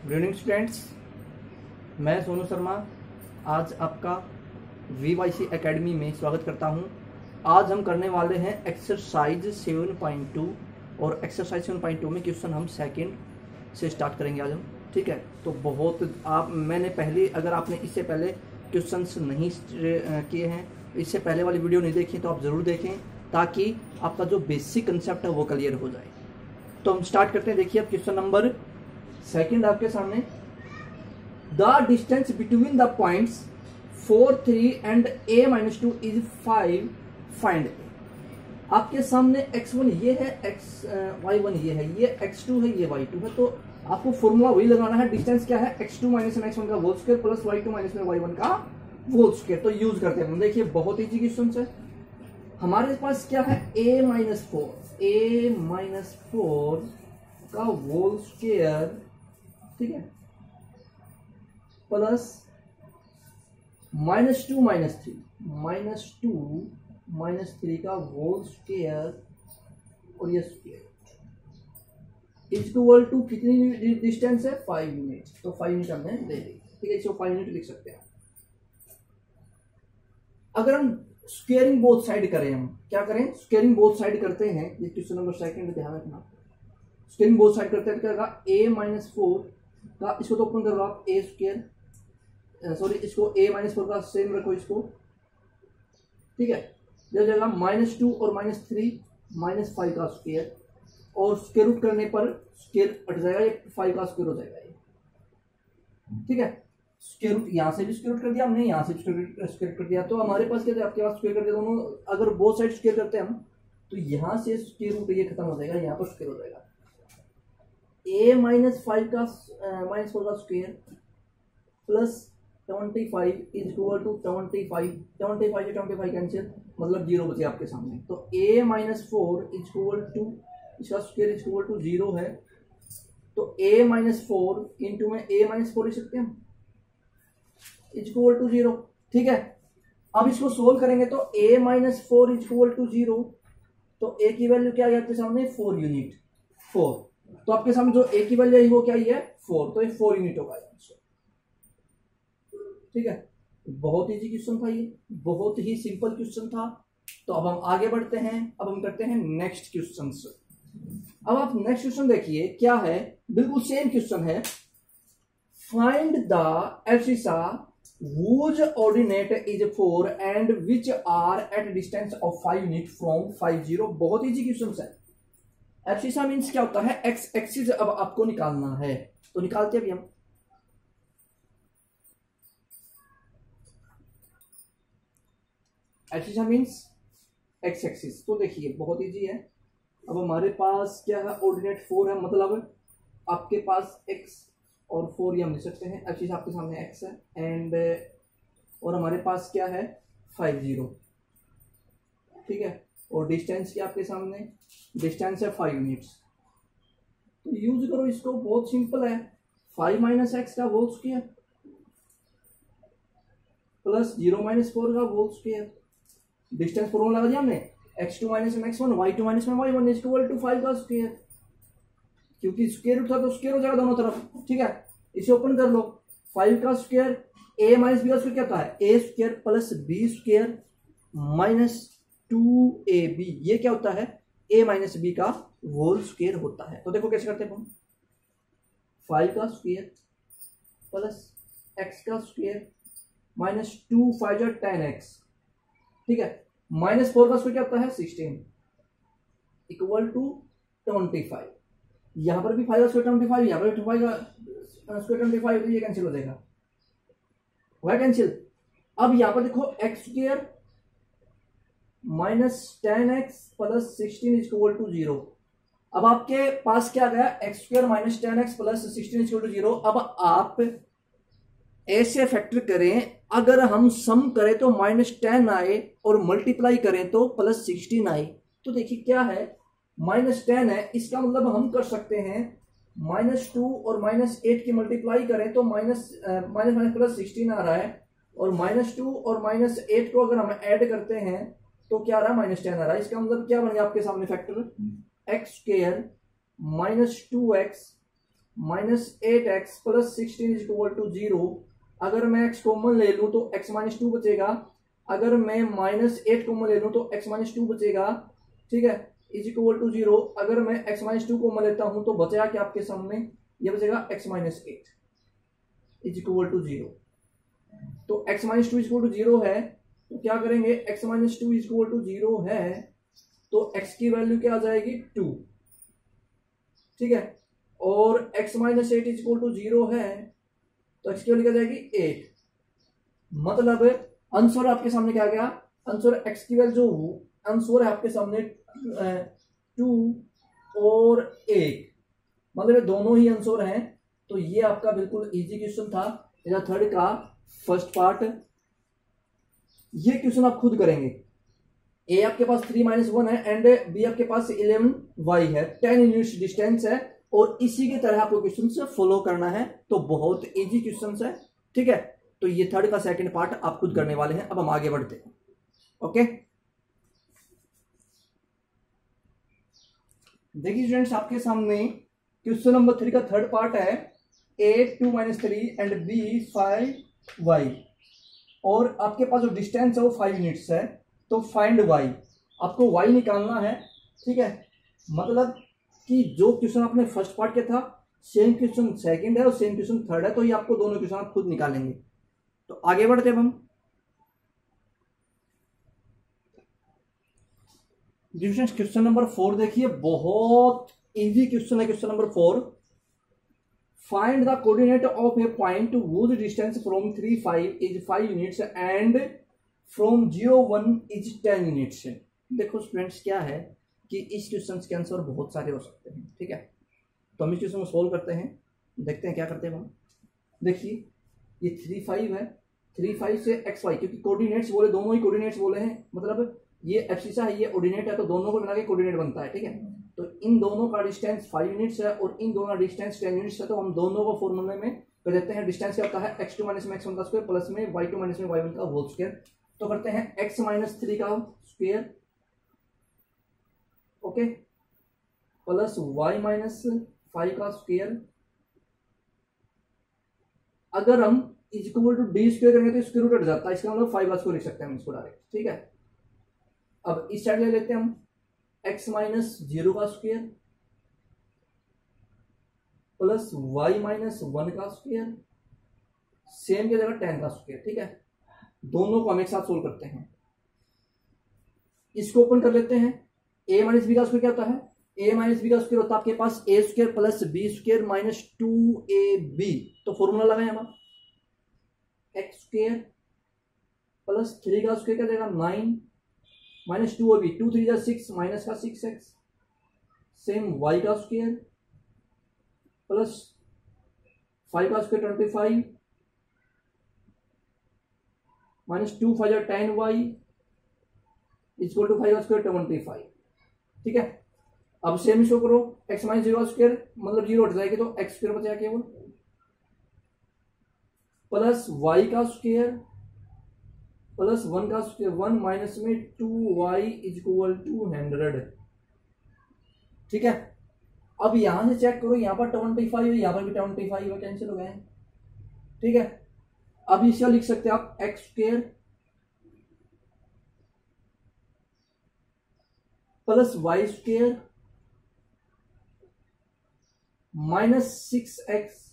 Good evening students, मैं सोनू शर्मा आज आपका VYC एकेडमी में स्वागत करता हूं। आज हम करने वाले हैं एक्सरसाइज 7.2 और एक्सरसाइज 7.2 में क्वेश्चन हम सेकंड से स्टार्ट करेंगे आज हम। ठीक है, तो मैंने पहले, अगर आपने इससे पहले क्वेश्चंस नहीं किए हैं, इससे पहले वाली वीडियो नहीं देखी तो आप ज़रूर देखें ताकि आपका जो बेसिक कंसेप्ट है वो क्लियर हो जाए। तो हम स्टार्ट करते हैं। देखिए अब क्वेश्चन नंबर सेकंड आपके सामने, the distance between the points 4, 3 and a-2 is 5, find. आपके सामने x1 ये है, y1 ये है, ये x2 है, ये y2 है। तो आपको फॉर्मूला वही लगाना है। डिस्टेंस क्या है? x2 माइनस x1 का whole square plus y2 minus y1 का होल स्क्वायर। तो यूज करते हैं। देखिए बहुत इजी क्वेश्चन है। हमारे पास क्या है? a-4 का होल स्क्वायर, ठीक है, प्लस -2 माइनस 3 का होल स्क्वायर और ये स्क्वायर इक्वल टू कितनी डिस्टेंस है? 5 यूनिट। तो 5 यूनिट हमने ले ली। ठीक है, इसको 5 यूनिट लिख सकते हैं। अगर हम स्क्वेयरिंग बोथ साइड करें, हम क्या करें? स्क्वेयरिंग बोथ साइड करते हैं। ये क्वेश्चन नंबर सेकंड ध्यान रखना। स्क्वेयरिंग बोथ साइड करते हैं क्या होगा? a-4 का, इसको तो ओपन कर लो आप, a स्क्वायर, सॉरी इसको a-4 का सेम रखो इसको। ठीक है, जब जाएगा -2 और -3 -5 का स्क्वायर, और स्क्वायर रूट करने पर स्क्वायर हट जाएगा, ये 5 का स्क्वायर हो जाएगा ये। ठीक है, स्क्वायर रूट यहाँ से भी स्क्वायर रूट कर दिया हमने, यहाँ से भी स्क्वायर कर दिया। तो हमारे पास क्या है? आपके पास स्क्वायर कर दिया दोनों। अगर बोथ साइड स्क्वायर करते हैं हम तो यहाँ से स्क्वायर रूट ये खत्म हो जाएगा, यहाँ पर स्क्वायर हो जाएगा। a-4 का square plus 25 is equal to 25 से 25 कैंसिल, मतलब 0 बचे आपके सामने। तो a-4 इज इक्वल टू, इसका स्क्वायर इज इक्वल टू 0 है। तो a-4 इंटू में a-4 लिख सकते हैं हम, इज इक्वल टू 0। ठीक है, अब इसको सोल्व करेंगे तो a-4 इज इक्वल टू 0। तो a की वैल्यू क्या है आपके सामने? 4 यूनिट, 4। तो आपके सामने जो a की वैल्यू है वो क्या है? 4। तो ये 4 यूनिट होगा आंसर। ठीक है, बहुत इजी क्वेश्चन था ये, बहुत ही सिंपल क्वेश्चन था। तो अब हम आगे बढ़ते हैं। अब हम करते हैं नेक्स्ट क्वेश्चन। अब आप नेक्स्ट क्वेश्चन देखिए क्या है, बिल्कुल सेम क्वेश्चन है। Find the abscissa whose ordinate is 4 and which are at distance of 5 unit from 5, 0। बहुत इजी क्वेश्चन है। एब्सिसा मीन्स क्या होता है? एक्स एक्सिस अब आपको निकालना है, तो निकालते हैं अभी हम। Abscissa means x axis. तो देखिए बहुत इजी है। अब हमारे पास क्या है? ऑर्डिनेट 4 है, मतलब आपके पास x और 4 ये हम लिख सकते हैं। एब्सिसा आपके सामने x है एंड, और हमारे पास क्या है? 5, 0। ठीक है, और डिस्टेंस क्या आपके सामने? डिस्टेंस है 5 यूनिट्स। तो यूज करो इसको, बहुत सिंपल है। 5 माइनस एक्स का होल स्क्वायर प्लस 0 माइनस 4 का होल स्क्वायर। डिस्टेंस फॉर्मूला लगा दिया हमने, x2 minus x1 y2 minus y1 is equal to 5 का स्क्वायर। क्योंकि स्क्वायर रूट था तो स्क्वायर हो जाएगा दोनों तरफ। ठीक है, इसे ओपन कर लो। 5 का स्क्वायर, a माइनस बी का स्क्वायर क्या होता है? a square plus b square minus 2ab, ये क्या होता है? a माइनस बी का होल स्क्वायर होता है। तो देखो कैसे करते हैं हम। 5 का स्क्वायर प्लस x का स्क्वायर माइनस 2 5 10x। ठीक है, माइनस 4 का स्क्वायर क्या होता है? 16 इक्वल टू 25। यहां पर भी 5 का स्क्वायर 25, यहां पर 5 का स्क्वायर 25, ये कैंसिल हो जाएगा, वह कैंसिल। अब यहां पर देखो x square minus 10x plus 16 equal to 0। अब आपके पास क्या आ गया? x square minus 10x plus 16 equal to 0। अब आप ऐसे फैक्टर करें, अगर हम सम करें तो -10 आए और मल्टीप्लाई करें तो +16 आए। तो देखिए क्या है, -10 है, इसका मतलब हम कर सकते हैं -2 और -8 की मल्टीप्लाई करें तो माइनस प्लस 16 आ रहा है, और -2 और -8 को अगर हम ऐड करते हैं तो क्या आ रहा है? -10 आ रहा है। इसका मतलब क्या बन गया आपके सामने factor? x square -2x -8x plus 16 is equal to 0। अगर मैं x कॉमन ले लूं तो x माइनस 2 बचेगा। अगर मैं -8 कॉमन ले लूं तो x माइनस 2 बचेगा, ठीक है, इज इक्वल टू 0। अगर मैं x माइनस 2 कॉमन लेता हूं तो बचेगा क्या आपके सामने, ये बचेगा x minus 8 is equal to 0। तो x minus 2 is equal to 0 है, तो क्या करेंगे, x minus 2 is equal to 0 है तो x की वैल्यू क्या आ जाएगी 2, ठीक है। और x minus 8 is equal to 0 है तो x की वैल्यू क्या जाएगी 8। मतलब आंसर आपके सामने क्या गया, आंसर x की वैल्यू जो आंसर है आपके सामने 2 और 1, मतलब ये दोनों ही आंसर हैं। तो ये आपका बिल्कुल इजी क्वेश्चन था, मेरा थर्ड का फर्स्ट पार्ट। ये क्वेश्चन आप खुद करेंगे। ए आपके पास 3 - 1 है एंड बी आपके पास 11y है, 10 यूनिट्स डिस्टेंस है और इसी की तरह आपको क्वेश्चन से फॉलो करना है। तो बहुत इजी क्वेश्चन है, ठीक है। तो ये थर्ड का सेकंड पार्ट आप खुद करने वाले हैं। अब हम आगे बढ़ते हैं, ओके। देखिए स्टूडेंट्स, आपके सामने क्वेश्चन नंबर 3 का थर्ड पार्ट है, a 2 - 3 एंड b 5y और आपके पास जो डिस्टेंस है वो 5 यूनिट्स है। तो फाइंड y, आपको y निकालना है, ठीक है। मतलब कि जो क्वेश्चन आपने फर्स्ट पार्ट के था सेम क्वेश्चन सेकंड है और सेम क्वेश्चन थर्ड है, तो ये आपको दोनों क्वेश्चन आप खुद निकालेंगे। तो आगे बढ़ते हैं हम। क्वेश्चन नंबर 4 देखिए, बहुत इजी क्वेश्चन है। Question number 4, find the coordinate of A point whose distance from 3 5 is 5 units and from 0 1 is 10 units. देखो स्टूडेंट्स, क्या है कि इस क्वेश्चन के आंसर बहुत सारे हो सकते हैं, ठीक है। तो हम इस क्वेश्चन को सोल्व करते हैं, देखते हैं क्या करते हैं हम। देखिए ये 3 5 है, 3 5 से x y, क्योंकि कोऑर्डिनेट्स बोले, दोनों ही कोऑर्डिनेट्स बोले हैं, मतलब ये एब्सिसा है, ये ऑर्डिनेट है, तो दोनों को मिला के कोऑर्डिनेट बनता है, ठीक है। तो इन दोनों का डिस्टेंस 5 यूनिट्स है और इन दोनों का डिस्टेंस 10 यूनिट्स है। तो हम दोनों को फॉर्मूले में कर देते हैं। डिस्टेंस क्या होता है, x2 - x1 का स्क्वायर प्लस में y2 - y1 का होल स्क्वायर। तो करते हैं x - 3 का स्क्वायर, ओके, प्लस y - 5 का स्क्वायर। अगर हम is equal to D square करेंगे तो स्क्वायर रूट हट जाता है, इसका मतलब 5 का स्क्वायर लिख सकते हैं हम इसको डायरेक्ट, ठीक है। अब इस साइड ले लेते हैं हम x - 0 का स्क्वायर प्लस y - 1 का स्क्वायर, सेम की जगह 10 का स्क्वायर, ठीक है। दोनों को हम एक साथ सोल्व करते हैं। इसको ओपन कर लेते हैं। a - b का स्क्वायर क्या होता है, a - b का स्क्वायर होता है आपके पास a square plus b square minus 2ab। तो फॉर्मूला लगाएं हम, x स्क्वायर प्लस 3 का स्क्वायर क्या देगा 9 माइनस 2ab, 2 3 जा 6 माइनस का 6x, सेम y का स्क्वायर प्लस 5 का स्क्वायर 25 माइनस 2 5 जा 10y इक्वल टू 5 का स्क्वायर 25, ठीक है। अब सेम इसको करो, x - 0 का स्क्वायर मतलब 0 हट जाएगी तो x स्क्वायर बचेगा केवल, प्लस y का स्क्वायर प्लस 1 का स्क्वायर 1 माइनस में 2y इज इक्वल टू 100, ठीक है। अब यहां से चेक करो, यहां पर 25 है, यहां पर भी 25 है, कैंसिल हो गए, ठीक है। अब इसका लिख सकते हैं आप x square plus y square minus 6x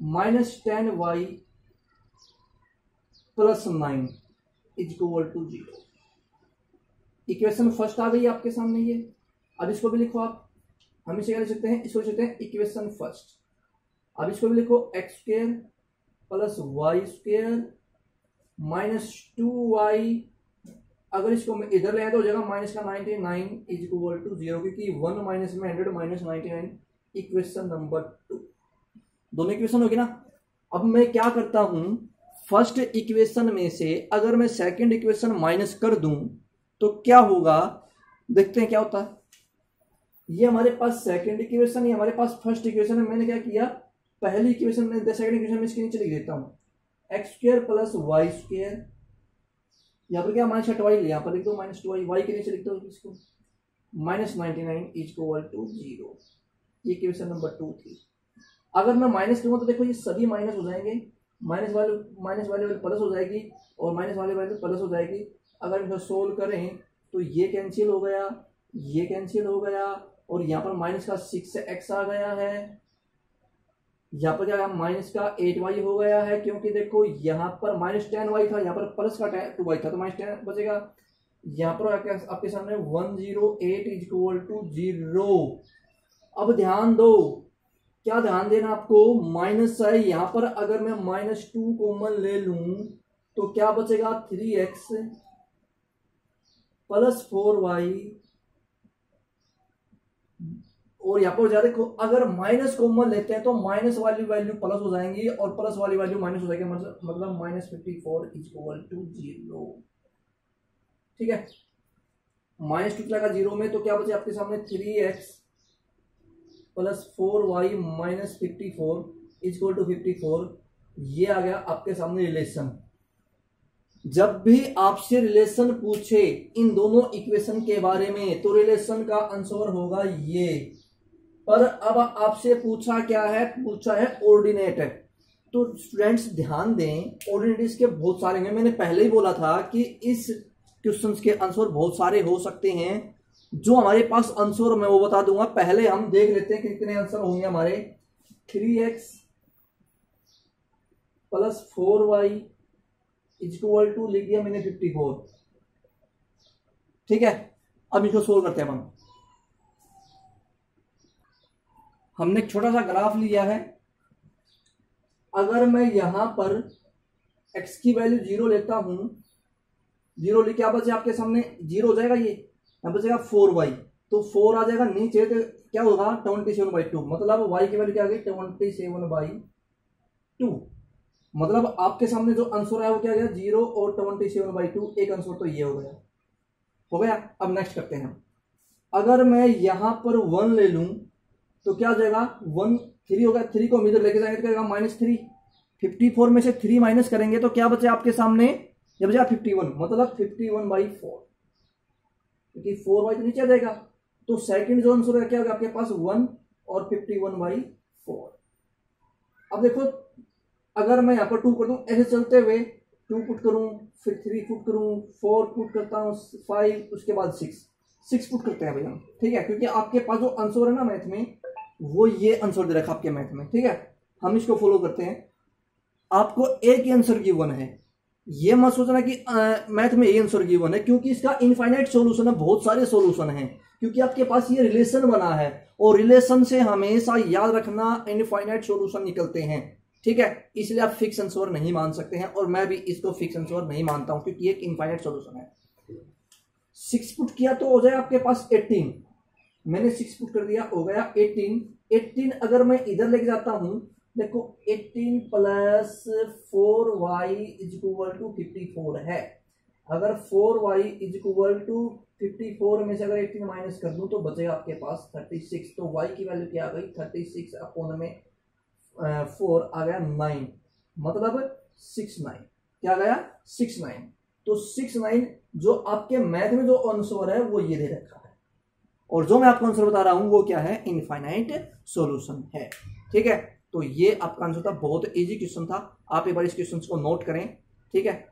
minus 10y plus 9 is equal to 0। Equation first आ गई आपके सामने ये। अब इसको भी लिखो आप, हम इसे क्या लिख सकते हैं, इसको लिख सकते हैं इक्वेशन फर्स्ट। अब इसको भी लिखो x square plus y square minus 2y, अगर इसको मैं इधर ले आया तो हो जाएगा माइनस का 99 इज इक्वल टू 0, क्योंकि 1 माइनस में 100 माइनस 99। इक्वेशन नंबर 2, दोनों इक्वेशन होगी ना। अब मैं क्या करता हूं, फर्स्ट इक्वेशन में से अगर मैं सेकंड इक्वेशन माइनस कर दूं तो क्या होगा, देखते हैं क्या होता है। ये हमारे पास सेकंड इक्वेशन, ये हमारे पास फर्स्ट इक्वेशन है। मैंने क्या किया, पहली इक्वेशन में सेकंड इक्वेशन में इसके नीचे लिख देता हूं x square plus y square, यहाँ पर क्या माइनस 8y, यहाँ पर लिख दो माइनस 2y, y के नीचे लिख दो इसको माइनस 99 इज इक्वल टू 0। ये इक्वेशन नंबर 2 थी। अगर मैं माइनस लूंगा तो देखो ये सभी माइनस हो जाएंगे, माइनस वाली प्लस हो जाएगी और माइनस वाली वैल्यू प्लस हो जाएगी। अगर इनको सोल्व करें तो ये कैंसिल हो गया, ये कैंसिल हो गया और यहाँ पर माइनस का 6x आ गया है, यहाँ पर क्या माइनस का 8y हो गया है, क्योंकि देखो यहाँ पर माइनस 10y था, यहाँ पर प्लस का 2y था तो माइनस 10 बचेगा। यहाँ पर आपके सामने 108 इज इक्वल टू 0। अब ध्यान दो, क्या ध्यान देना आपको, माइनस है यहाँ पर, अगर मैं -2 कॉमन ले लूं तो क्या बचेगा 3x प्लस 4y, और यहाँ पर ज्यादा देखो अगर माइनस कॉमन लेते हैं तो माइनस वाली वैल्यू प्लस हो जाएंगी और प्लस वाली वैल्यू माइनस हो जाएगी, मतलब -54 इज इक्वल टू 0। ठीक है, -2 लगा 0 में तो क्या बचे आपके सामने 3x plus 4y minus 54 is equal to 54। ये आ गया आपके सामने रिलेशन। जब भी आपसे रिलेशन पूछे इन दोनों इक्वेशन के बारे में तो रिलेशन का आंसर होगा ये। पर अब आपसे पूछा क्या है, पूछा है ऑर्डिनेट। तो स्टूडेंट्स ध्यान दें, ऑर्डिनेट्स के बहुत सारे हैं, मैंने पहले ही बोला था कि इस क्वेश्चंस के आंसर बहुत सारे हो सकते हैं। जो हमारे पास आंसर मैं वो बता दूंगा, पहले हम देख लेते हैं कि कितने आंसर होंगे हमारे। 3x plus 4y is equal to लिख दिया मैंने 54। ठीक है, अब इसको सोल्व करते हैं हम। हमने एक छोटा सा ग्राफ लिया है, अगर मैं यहां पर x की वैल्यू 0 लेता हूं, 0 लिख क्या बचे आपके सामने 0 हो जाएगा, ये यहां बचेगा 4y, तो 4 आ जाएगा नीचे, तो क्या होगा 27/2, मतलब y की वैल्यू क्या आ गई 27/2। मतलब आपके सामने जो आंसर है वो क्या गया 0 और 27/2, एक आंसर तो ये हो गया। अब नेक्स्ट करते हैं। अगर मैं यहां पर 1 ले लूं तो क्या हो जाएगा 1 3 होगा, 3 को हम इधर लेके जाएंगे तो क्या होगा -3। 54 में से 3 माइनस करेंगे तो क्या बचे आपके सामने, जब बचा 51, मतलब 51/4, क्योंकि 4y तो नीचे आ जाएगा। तो सेकंड जो आंसर है क्या होगा आपके पास 1 और 51/4। अब देखो अगर मैं यहाँ पर 2 कर दूं, ऐसे चलते हुए 2 पुट करूं, फिर 3 पुट करूं, 4 पुट करता हूं, 5, उसके बाद 6 पुट करते हैं भैया। ठीक है, क्योंकि आपके पास जो आंसर है ना मैथ में, वो ये आंसर दे रखा आपके मैथ में। ठीक है, हम इसको फॉलो करते हैं। आपको एक ही आंसर गिवन है, ये मत सोचना कि मैथ में ये आंसर गिवन है, क्योंकि इसका इनफाइनाइट सॉल्यूशन है, बहुत सारे सॉल्यूशन हैं, क्योंकि आपके पास ये रिलेशन बना है और रिलेशन से हमेशा याद रखना इनफाइनाइट सॉल्यूशन निकलते हैं। ठीक है, इसलिए आप फिक्स आंसर नहीं मान सकते हैं, और मैं भी इसको फिक्स आंसर नहीं मानता हूं, क्योंकि एक इनफाइनाइट सॉल्यूशन है। 6 पुट किया तो हो जाए आपके पास 18, मैंने 6 पुट कर दिया, हो गया 18। अगर मैं इधर लेके जाता हूं, देखो 18 plus 4y is equal to 54 है। अगर 4y इज इक्वल टू 54 में से अगर 18 माइनस कर दूं तो बचेगा आपके पास 36। तो y की वैल्यू क्या आ गई 36 अपॉन में 4 आ गया 9, मतलब 69। क्या गया 69। तो 69 जो आपके मैथ में जो आंसर है वो ये दे रखा है, और जो मैं आपको आंसर बता रहा हूं वो क्या है, इनफाइनाइट सॉल्यूशन है। ठीक है, तो ये आपका आंसर था, बहुत इजी क्वेश्चन था, आप एक बार इस क्वेश्चन को नोट करें। ठीक है,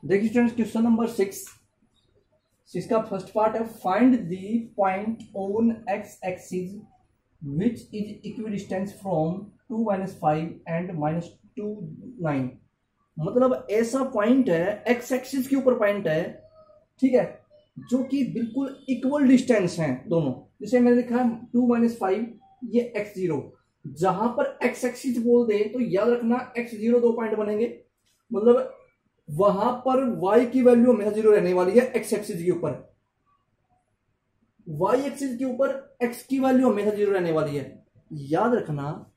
देखिए स्टूडेंट्स, क्वेश्चन नंबर 6 का फर्स्ट पार्ट है, find the point on x axis which is equidistance from 2 - 5 and -2 9। मतलब ऐसा पॉइंट है, एक्स एक्सिस के ऊपर पॉइंट है, ठीक है, जो कि बिल्कुल इक्वल डिस्टेंस हैं दोनों। जैसे मैंने लिखा है 2 - 5, ये x0, जहां पर एक्स एक्सिस बोल दे तो याद रखना x0 2 पॉइंट बनेंगे, मतलब वहां पर y की वैल्यू हमेशा 0 रहने वाली है एक्स एक्सिस के ऊपर, y एक्सिस के ऊपर x की वैल्यू हमेशा 0 रहने वाली है। याद रखना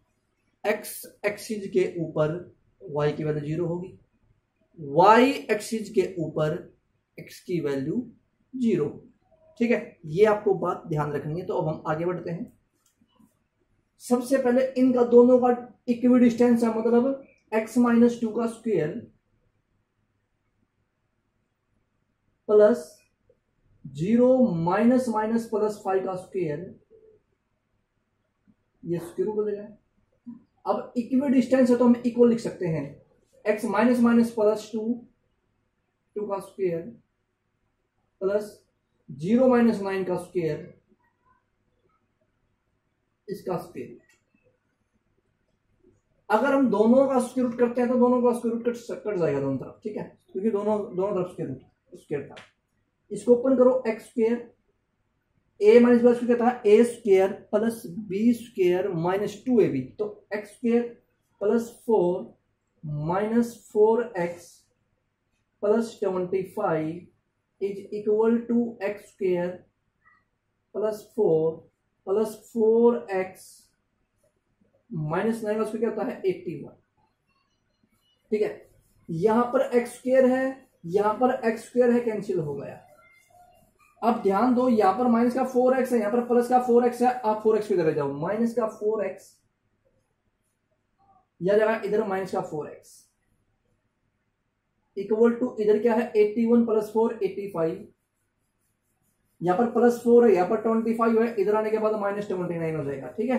x एक्सिस के ऊपर y की वैल्यू 0 होगी, y एक्सिस के ऊपर x की वैल्यू 0। ठीक है, ये आपको बात ध्यान रखनी है। तो अब हम आगे बढ़ते हैं। सबसे पहले इनका दोनों का इक्विडिस्टेंस है, मतलब x - 2 का square plus 0 minus minus plus 5 का स्क्वायर, ये स्क्वायर रूट हो जाएगा। अब इक्वी डिस्टेंस है तो हम इक्वल लिख सकते हैं, x माइनस माइनस प्लस 2 का स्क्वायर प्लस 0 माइनस 9 का स्क्वायर, इसका स्क्वायर। अगर हम दोनों का स्क्वायर रूट करते हैं तो दोनों का स्क्वायर रूट कट जाएगा दोनों तरफ, ठीक है, क्योंकि दोनों तरफ स्क्वायर था। इसको ओपन करो, x square a minus b square था a square plus b square minus 2ab, तो x square plus 4 minus 4x plus 25 is equal to x square plus 4 plus 4x minus 9 का स्क्वायर क्या होता है 81, ठीक है। यहां पर एक्स स्क्वायर है, यहां पर एक्स स्क्वायर है, कैंसिल हो गया। अब ध्यान दो, यहां पर माइनस का 4x है, यहां पर प्लस का 4x है, आप 4x की तरह जाओ, माइनस का 4x यह जगह इधर माइनस का 4x इक्वल टू इधर क्या है 81 प्लस 4 85, यहां पर प्लस 4 है, यहां पर 25 है, इधर आने के बाद माइनस 29 हो जाएगा, ठीक है,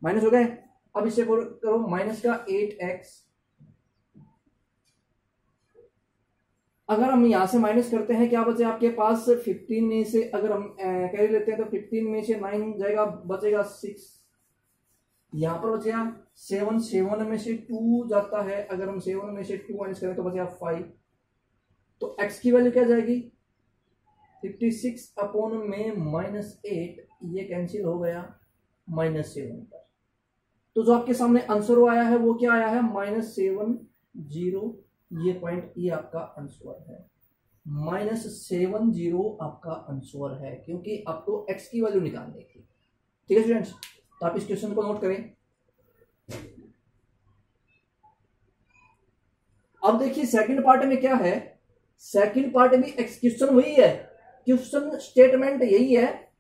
माइनस हो गए। अब इसे करो माइनस का 8x, अगर हम यहां से माइनस करते हैं क्या बचे आपके पास 15 में से, अगर हम कैरी लेते हैं तो 15 में से 9 जाएगा, बचेगा 6, यहां पर बचेगा 7 में से 2 जाता है, अगर हम 7 में से 2 माइनस करें तो बचेगा 5, तो x की वैल्यू क्या जाएगी 56 अपॉन में -8, ये कैंसिल हो गया -7 पर। तो जो आपके सामने आंसर आया है वो क्या आया है -70, ये पॉइंट, ये आपका आंसर है -70 आपका आंसर है, क्योंकि आपको x की वैल्यू निकालनी थी, ठीक है स्टूडेंट्स। तो आप इस क्वेश्चन को नोट करें। अब देखिए सेकंड पार्ट में क्या है, सेकंड पार्ट में क्वेश्चन वही है, क्वेश्चन स्टेटमेंट यही है,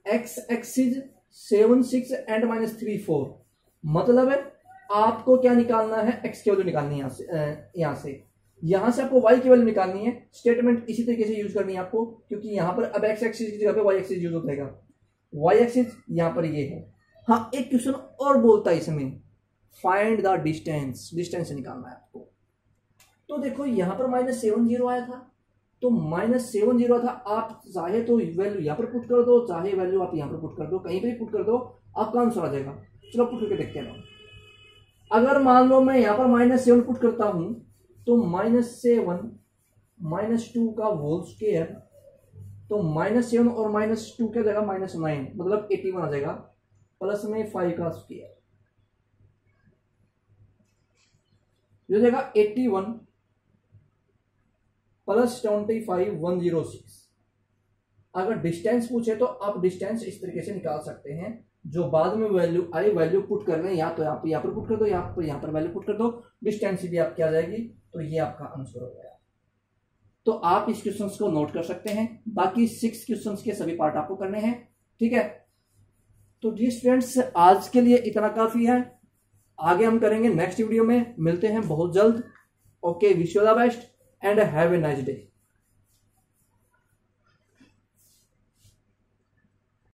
x एक्सिस 7 6 एंड -3 4, मतलब है आपको क्या निकालना है, x की वैल्यू निकालनी है यहां से आपको y की वैल्यू निकालनी है। स्टेटमेंट इसी तरीके से यूज करनी है आपको, क्योंकि यहां पर अब x एक्सिस की जगह पे y एक्सिस यूज होता है, y एक्सिस यहां पर ये है। हाँ, एक क्वेश्चन और बोलता है इसमें, फाइंड द डिस्टेंस, डिस्टेंस निकालना है आपको। तो देखो यहां पर -70 आया था, तो -70 था, आप चाहे तो वैल्यू यहां पर पुट कर दो, चाहे वैल्यू आप यहां पर पुट कर दो, कहीं पर पुट कर दो, आपका आंसर आ जाएगा। चलो पुट करके देखते हैं। अगर मान लो मैं यहां पर -7 पुट करता हूं तो -7 -2 का होल स्क्वायर, तो -7 और -2 क्या जाएगा -9, मतलब 81 आ जाएगा, प्लस में 5 का स्क्वायर, ये हो जाएगा 81 प्लस 25 106। अगर डिस्टेंस पूछे तो आप डिस्टेंस इस तरीके से निकाल सकते हैं, जो बाद में वैल्यू आई वैल्यू पुट कर रहे हैं, या तो आप यहाँ पर पुट कर दो, या आप यहाँ पर वैल्यू पुट कर दो, डिस्टेंस भी आपकी आ जाएगी, तो ये आपका आंसर हो गया। तो आप इस क्वेश्चन को नोट कर सकते हैं, बाकी 6 क्वेश्चन के सभी पार्ट आपको करने हैं, ठीक है। तो जी स्टूडेंट्स, आज के लिए इतना काफी है, आगे हम करेंगे नेक्स्ट वीडियो में, मिलते हैं बहुत जल्द। Okay, wish you the best and have a nice day.